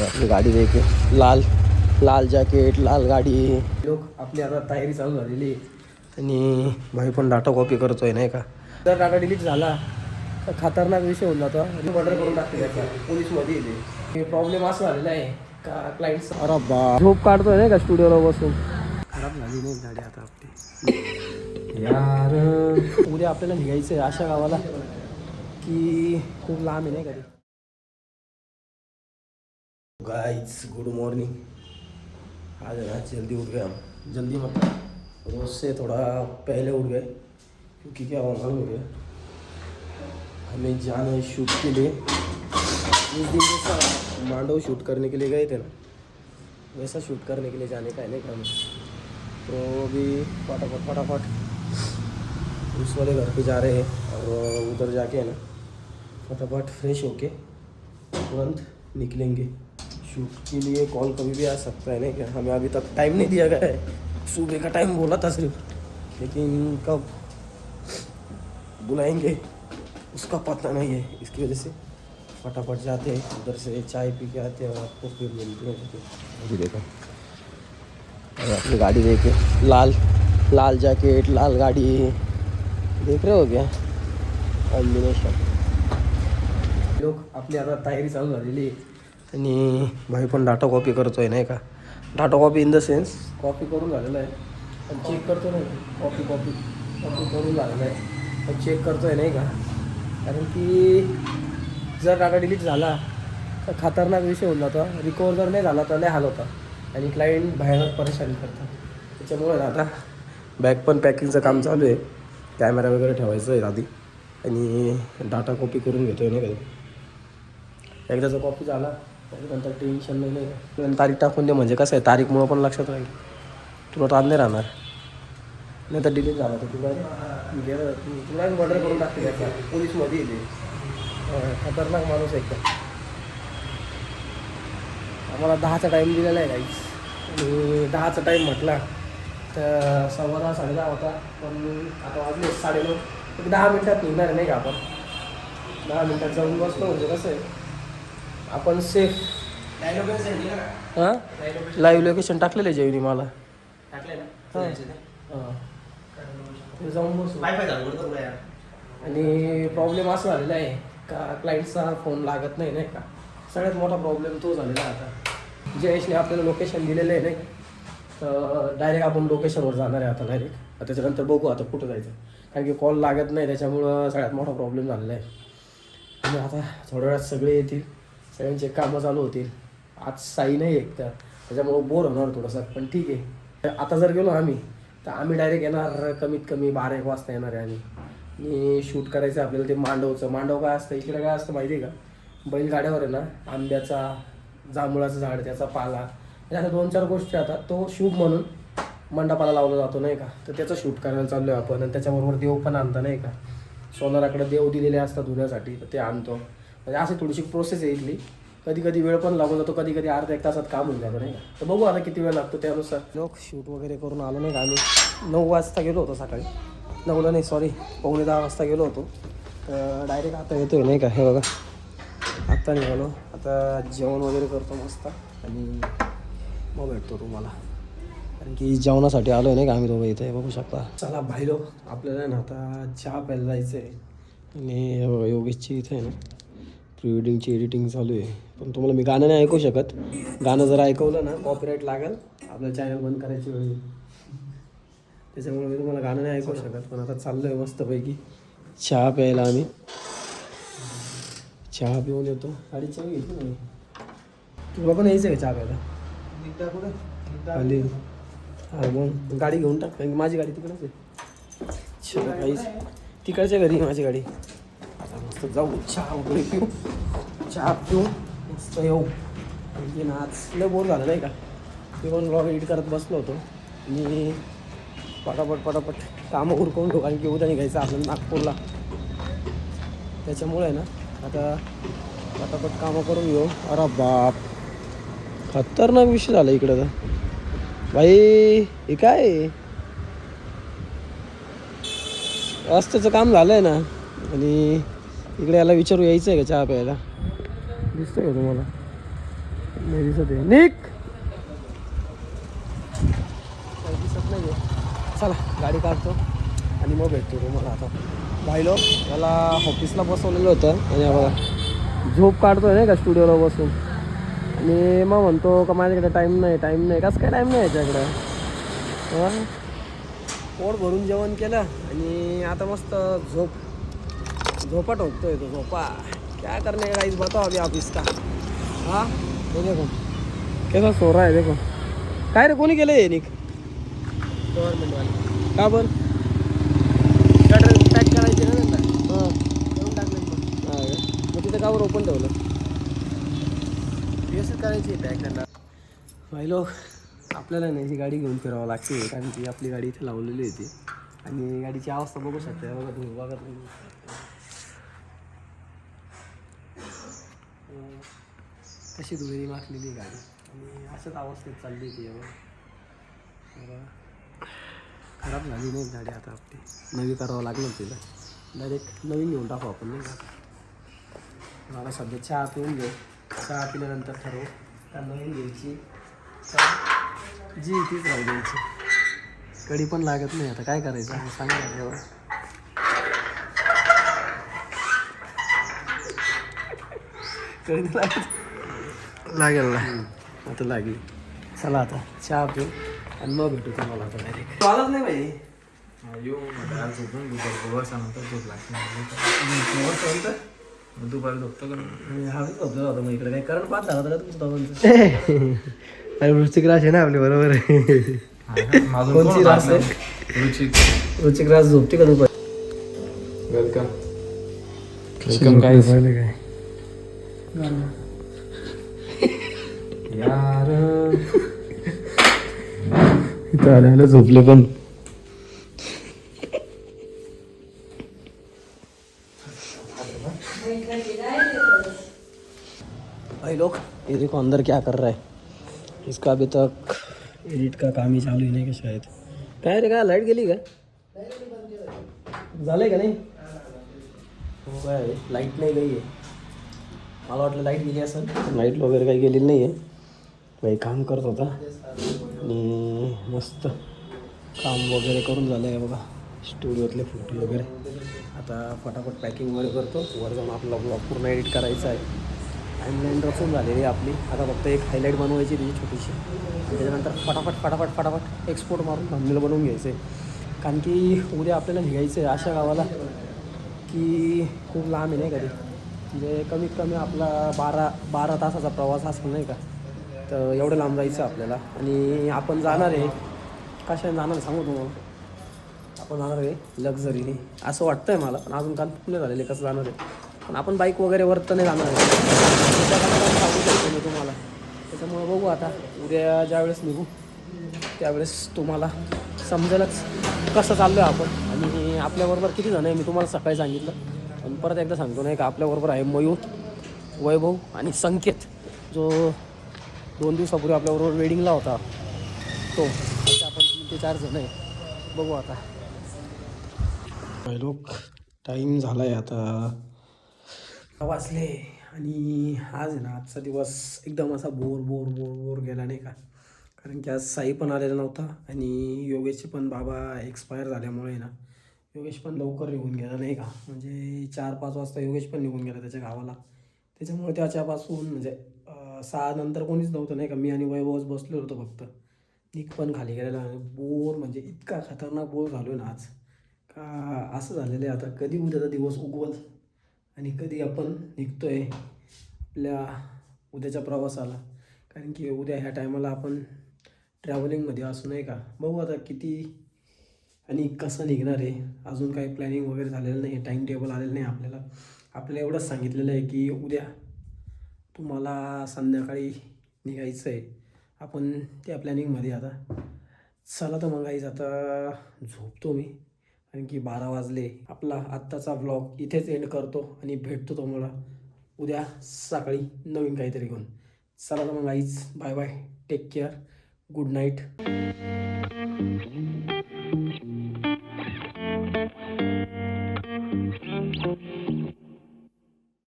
आपली गाडी देखील लाल लाल जॅकेट लाल गाडी लोक आपली आता तयारी चालू झालेली आणि भाई पण डाटा कॉपी करतोय नाही का. जर डाटा डिलीट झाला तर खतरनाक विषय होऊन जातो. ऑर्डर करून टाकते त्याचा पोलीसमध्ये येते. प्रॉब्लेम असा झालेला आहे का क्लायंट अरे बा झोप काढतोय नाही का स्टुडिओला बसून. खराब झाली नाही गाडी आता आपली यार. उद्या आपल्याला निघायचं आहे अशा गावाला की खूप लांब आहे नाही का. Guys good morning. आज ना जल्दी उठ गए हम. जल्दी मतलब रोज से थोड़ा पहले उठ गए क्योंकि क्या हुआ मालूम हो गया हमें जाना है शूट के लिए. इस दिन जैसा मांडव शूट करने के लिए गए थे ना वैसा शूट करने के लिए जाने का है नहीं काम. तो अभी फटाफट उस वाले घर पे जा रहे हैं और उधर जाके है ना फटाफट फ्रेश होके तुरंत निकलेंगे शूट के लिए. कॉल कभी भी आ सकता है नहीं क्या. हमें अभी तक टाइम नहीं दिया गया है. सुबह का टाइम बोला था सिर्फ, लेकिन कब बुलाएंगे उसका पता नहीं है. इसकी वजह से फटाफट जाते हैं उधर से चाय पी के आते हैं और आपको फिर मिलते हैं. अभी देखो अपनी गाड़ी देखिए लाल लाल जैकेट लाल गाड़ी देख रहे हो क्या कॉम्बिनेशन. लोक आपली आता तयारी चालू झालेली आणि भाई पण डाटा कॉपी करतोय नाही का. Data copy in the sense copy करून झालेलं आहे पण चेक करतो नाही. कॉपी करून झालेलं आहे पण चेक करतोय नाही का. कारण की जर डाटा डिलीट झाला तर खतरनाक विषय होऊन जातो. रिकवर जर नाही झाला तर लय हाल होता आणि क्लायंट भयानक परेशानी करतात. त्याच्यामुळे आता बॅग पण पॅकिंगचं काम चालू आहे. कॅमेरा वगैरे ठेवायचं आहे आधी आणि डाटा कॉपी करून घेतो आहे नाही का. एकदा जर कॉपी झाला त्याच्यानंतर टेन्शन नाही का. तारीख टाकून दे म्हणजे कसं आहे तारीखमुळं पण लक्षात राहील. तुला ताण नाही राहणार. नाही तर डिलीट झाला तर तुला ऑर्डर करून टाकते त्याचा पोलीसमध्ये येते. खतरनाक माणूस एकदम. आम्हाला 10चा टाईम दिलेला आहे गाईस आणि 10चा टाईम म्हटला तर 10:15 10:30 होता पण आता वाजले 9:30. एक 10 मिनटात निघणार नाही का आपण. 10 मिनटात जाऊन बसलो म्हणजे कसं आहे आपण सेफ. हां लाईव्ह लोकेशन टाकलेलं आहे जेवणी मला हां जाऊन बसू. आणि प्रॉब्लेम असा झालेला आहे का क्लायंटचा फोन लागत नाही नाही का. सगळ्यात मोठा प्रॉब्लेम तो झालेला आहे आता. जयेशने आपल्याला लोकेशन दिलेलं आहे नाही तर डायरेक्ट आपण लोकेशनवर जाणार आहे आता डायरेक्ट. त्याच्यानंतर बघू आता कुठं जायचं कारण की कॉल लागत नाही त्याच्यामुळं सगळ्यात मोठा प्रॉब्लेम झालेला आहे. आणि आता थोड्या वेळात सगळे येतील सगळ्यांचे कामं चालू होतील. आज साई नाही एक तर त्याच्यामुळं बोर होणार थोडंसं पण ठीक आहे. आता जर गेलो आम्ही तर आम्ही डायरेक्ट येणार कमीत कमी 12-1 वाजता येणार आहे. आणि शूट करायचं आपल्याला ते मांडवचं. मांडव काय असतं इकडे काय असतं माहिती आहे का. बैलगाड्यावर आहे ना आंब्याचा जांभळाचं झाड त्याचा पाला अशा 2-4 गोष्टी आता तो शुभ म्हणून मंडपाला लावला जातो नाही का. तर त्याचं शूट करायला चाललो आहे आपण. आणि त्याच्याबरोबर देव पण आणता नाही का. सोनाराकडे देव दिलेले असतात धुण्यासाठी तर ते आणतो. म्हणजे अशी थोडीशी प्रोसेस आहे इथली. कधी कधी वेळ पण लागून जातो कधी कधी अर्ध्या 1 तासात काम होऊन जातं नाही का. तर बघू आता किती वेळ लागतो त्यानुसार. लोक शूट वगैरे करून आलो नाही का. आम्ही 9 वाजता गेलो होतो सकाळी. 9ला नाही सॉरी 9:45 वाजता गेलो होतो. तर डायरेक्ट आता येतो आहे नाही का. हे बघा आत्ता निघालो. आता जेवण वगैरे करतो मस्त आणि मग भेटतो तुम्हाला. कारण की जेवणासाठी आलो आहे नाही का आम्ही दोघं इथे बघू शकता. चला भाईलो आपल्याला ना आता चहा प्यायला जायचं आहे. आणि योगेशची इथे आहे ना प्री वेडिंगची एडिटिंग चालू आहे. पण तुम्हाला मी गाणं नाही ऐकू शकत. गाणं जर ऐकवलं ना कॉपीराईट लागेल आपलं चॅनल बंद करायची वेळ. त्याच्यामुळे मी तुम्हाला गाणं नाही ऐकू शकत. पण आता चाललो आहे मस्तपैकी चहा प्यायला. आम्ही चहा पिऊन येतो. गाडी चहा घेतो ना. तुला पण यायचं आहे का चहा प्यायला खाली. हा मग गाडी घेऊन टाक कारण माझी गाडी तिकडेच आहे. चला काहीच तिकडच्या घरी माझी गाडी. मस्त जाऊ चहा वगैरे पिऊ. चहा पिऊ मस्त येऊ. आणखी आज लय बोर झालं नाही का. मी पण ब्लॉग एडिट करत बसलो होतो आणि पटापट कामं उरकवून ठेवू कारण की उद्या निघायचं आपल्याला नागपूरला. त्याच्यामुळे ना आता पटापट कामं करून घेऊ. अरे बाप खतरनाक विषय झाला इकडं तर भाई. हे काय रस्त्याचं काम झालं आहे ना. आणि इकडे याला विचारू यायचं आहे का चहा प्यायला. दिसतंय का तुम्हाला नाही दिसत आहे निक, काही दिसत नाही आहे. चला गाडी काढतो आणि मग भेटतो तुम्हाला. आता पाहिलो याला ऑफिसला बसवलेलं होतं आणि बघा झोप काढतोय नाही का स्टुडिओला बसून. आणि मग म्हणतो का माझ्याकडे टाईम नाही, टाईम नाही. कसं काय टाईम नाही याच्याकडं? हां, पोट भरून जेवण केलं आणि आता मस्त झोपा ठोकतोय तो. झोपा क्या करने का, इस बताओ अभी ऑफिस का. हाँ ये देखो कैसा सो रहा है, देखो. काय रे कोणी केलं हे निक? गव्हर्नमेंट वाले. का बरं? गटर पॅक करायचे ना त्यांना. हां करून टाकले मग. हां मग तिथं का बरं ओपन ठेवलं? व्यवस्थित करायची पॅक त्यांना. भाई लोक, आपल्याला नाही ही गाडी घेऊन फिरावं लागते कारण की आपली गाडी इथे लावलेली होती. आणि गाडीची अवस्था बघू शकता बघा तुम्ही. बघा तुम्ही कशी धुळी माखलेली गाडी आणि अशाच अवस्थेत चालली होती. बघा खराब झाली नाही गाडी. आता आपली नवी करावं लागलं तिला. डायरेक्ट नवीन घेऊन टाकू आपण नाही का. मला सध्या चहा पिऊन घेऊ. चहा पिल्यानंतर ठरवू का नवीन घ्यायची तर जी तीच राहू द्यायची. कडी पण लागत नाही. आता काय करायचं सांगा. कडी लागत लागेल ना आता लागेल. चला आता चहा पिऊ आणि मग भेटू तुम्हाला. आता डायरेक्ट चालत नाही भाई. दुपारी झोपतो का हवेच झोपलो होता मग. इकडे काही करंट पास झाला होता तुमचं दोघांचं. अरे वृश्चिक रास आहे ना आपली, बरोबर आहे. कोणची रास आहे? वृश्चिक रास झोपते का दुपारी? Welcome welcome guys. काय यार इथं आल्याला झोपले पण. भाई लोग ये देखो अंदर क्या कर रहा है. इसका अभी तक एडिट का काम ही चालू ही नाही का शायद. काय रे काय लाईट गेली का? झालंय का नाही? हो काय लाईट नाही गई आहे. मला वाटलं लाईट गेली असेल. लाईट वगैरे काही गेलेली नाही आहे. काही काम करत होता आणि मस्त काम वगैरे करून झालं आहे बघा. स्टुडिओतले फोटो वगैरे आता फटाफट पॅकिंग वगैरे करतो. वर जाऊन आपला ब्लॉग पूर्ण एडिट करायचा आहे. टाईमलाईन रचून झालेली आहे आपली. आता फक्त एक हायलाईट बनवायची त्याची छोटीशी. त्याच्यानंतर फटाफट एक्सपोर्ट मारून थंबनेल बनवून घ्यायचं आहे. कारण की उद्या आपल्याला निघायचं आहे अशा गावाला की खूप लांब आहे नाही का ते. म्हणजे कमीत कमी आपला 12 तासाचा प्रवास असेल नाही का. तर एवढं लांब जायचं आपल्याला. आणि आपण जाणार आहे कशाने जाणार सांगू तुम्हाला. आपण जाणार आहे लक्झरीने असं वाटतं आहे मला. पण अजून कन्फर्म नाही झालेलं कसं जाणार आहे. पण आपण बाईक वगैरे वरतं नाही जाणार आहे. सांगू शकतो मी तुम्हाला. त्याच्यामुळे बघू आता उद्या ज्यावेळेस निघू त्यावेळेस तुम्हाला समजेलच कसं चाललो आहे आपण. आणि आपल्याबरोबर किती जण आहे मी तुम्हाला सकाळी सांगितलं. पण परत एकदा सांगतो नाही का. आपल्याबरोबर आहे मयूर, वैभव आणि संकेत जो 2 दिवसापूर्वी आपल्याबरोबर वेडिंगला होता तो. असे आपण 3 ते 4 जण आहे. बघू आता. लोक टाईम झाला आहे आता वाजले. आणि आज आहे ना आजचा दिवस एकदम असा बोर गेला नाही का. कारण की आज साई पण आलेला नव्हता आणि योगेशचे पण बाबा एक्सपायर झाल्यामुळे ना योगेश पण लवकर निघून गेला नाही का. म्हणजे 4-5 वाजता योगेश पण निघून गेला त्याच्या गावाला. त्याच्यामुळे त्याच्यापासून म्हणजे 6 नंतर कोणीच नव्हतं नाही का. मी आणि वैभवच बसलो होतो फक्त. निक पण खाली गेलेला. बोर म्हणजे इतका खतरनाक बोर झालो ना आज का असं झालेलं आहे. आता कधी उद्याचा दिवस उगवल आणि कधी आपण निघतोय आपल्या उद्याच्या प्रवासाला. कारण की उद्या ह्या टायमाला आपण ट्रॅव्हलिंगमध्ये असू नाही का. बघू आता किती आणि कसं निघणार आहे. अजून काही प्लॅनिंग वगैरे झालेलं नाही. टाईम टेबल आलेलं नाही आपल्याला. आपल्याला एवढंच सांगितलेलं आहे की उद्या तुम्हाला संध्याकाळी निघायचं आहे. आपण त्या प्लॅनिंगमध्ये आता चला तर मग गाईज आता झोपतो मी. कारण की 12 वाजले. आपला आत्ताचा व्लॉग इथेच एंड करतो आणि भेटतो तुम्हाला उद्या सकाळी नवीन काहीतरी घेऊन. चला तर मग guys bye bye. Take care. Good night.